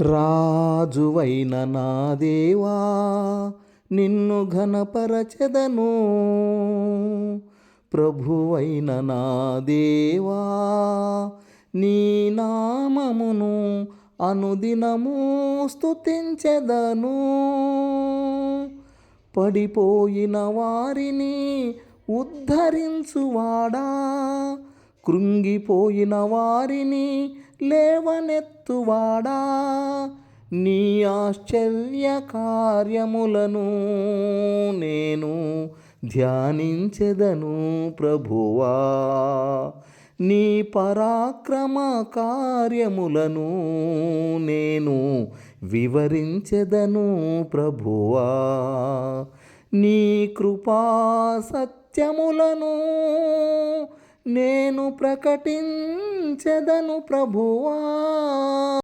రాజువైన నా దేవా నిన్ను ఘనపరచెదను. ప్రభువైన నా దేవా నీ నామమును అనుదినము స్తుతించెదను. పడిపోయిన వారిని ఉద్ధరించువాడా, కృంగిపోయిన వారిని లేవనెత్తువాడా, నీ ఆశ్చర్య కార్యములను నేను ధ్యానించెదను ప్రభువా. నీ పరాక్రమ కార్యములను నేను వివరించెదను ప్రభువా. నీ కృపా సత్యములను నేను ప్రకటించెదను ప్రభువా.